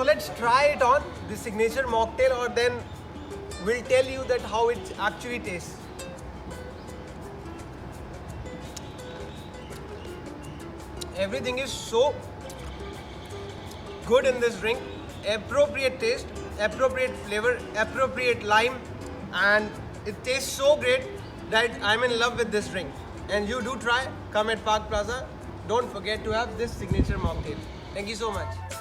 So let's try it on the signature mocktail, or then we'll tell you that how it actually tastes. Everything is so good in this drink. Appropriate taste, appropriate flavor, appropriate lime, and it tastes so great that I'm in love with this drink. And you do try, come at Park Plaza. Don't forget to have this signature mocktail. Thank you so much.